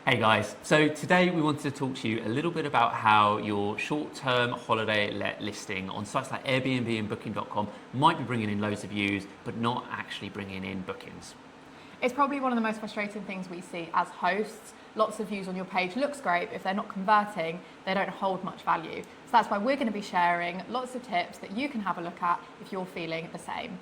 Hey guys, so today we wanted to talk to you a little bit about how your short-term holiday let listing on sites like Airbnb and Booking.com might be bringing in loads of views, but not actually bringing in bookings. It's probably one of the most frustrating things we see as hosts. Lots of views on your page looks great, but if they're not converting, they don't hold much value. So that's why we're going to be sharing lots of tips that you can have a look at if you're feeling the same.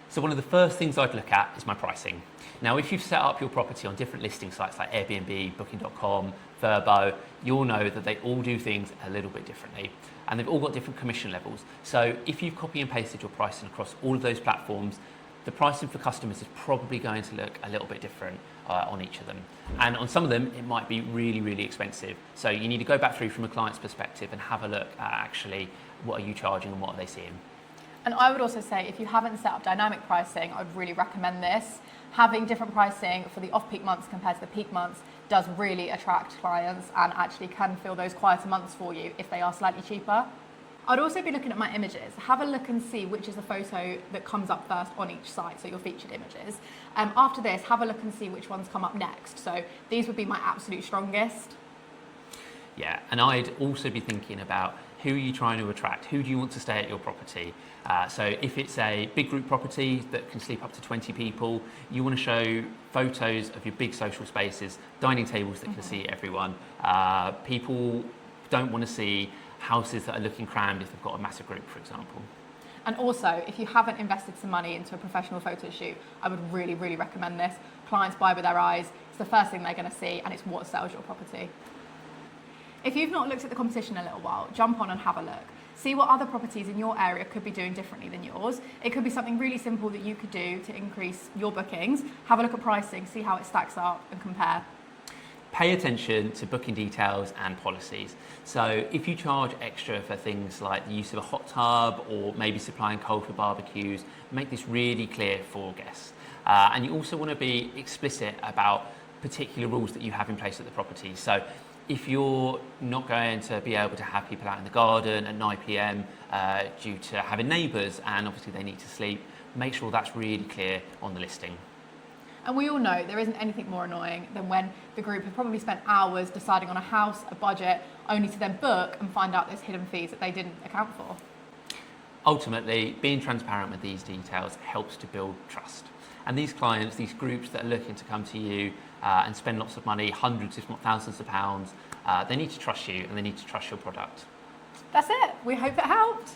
So one of the first things I'd look at is my pricing. Now, if you've set up your property on different listing sites like Airbnb, Booking.com, Vrbo, you'll know that they all do things a little bit differently, and they've all got different commission levels. So if you've copy and pasted your pricing across all of those platforms, the pricing for customers is probably going to look a little bit different on each of them. And on some of them, it might be really, really expensive. So you need to go back through from a client's perspective and have a look at actually what are you charging and what are they seeing. And I would also say if you haven't set up dynamic pricing, I would really recommend this. Having different pricing for the off-peak months compared to the peak months does really attract clients and actually can fill those quieter months for you if they are slightly cheaper. I'd also be looking at my images. Have a look and see which is the photo that comes up first on each site, so your featured images. After this, have a look and see which ones come up next. So these would be my absolute strongest. Yeah, and I'd also be thinking about who are you trying to attract? Who do you want to stay at your property? So if it's a big group property that can sleep up to 20 people, you want to show photos of your big social spaces, dining tables that can see everyone. People don't want to see houses that are looking crammed if they've got a massive group, for example. And also, if you haven't invested some money into a professional photo shoot, I would really, really recommend this. Clients buy with their eyes. It's the first thing they're going to see, and it's what sells your property. If you've not looked at the competition in a little while, jump on and have a look. See what other properties in your area could be doing differently than yours. It could be something really simple that you could do to increase your bookings. Have a look at pricing, see how it stacks up and compare. Pay attention to booking details and policies. So if you charge extra for things like the use of a hot tub or maybe supplying coal for barbecues, make this really clear for guests. And you also want to be explicit about particular rules that you have in place at the property. So if you're not going to be able to have people out in the garden at 9 p.m. Due to having neighbours and obviously they need to sleep, make sure that's really clear on the listing. And we all know there isn't anything more annoying than when the group have probably spent hours deciding on a house, a budget, only to then book and find out there's hidden fees that they didn't account for. Ultimately, being transparent with these details helps to build trust. And these clients, these groups that are looking to come to you and spend lots of money, hundreds if not thousands of pounds, they need to trust you and they need to trust your product. That's it. We hope it helped.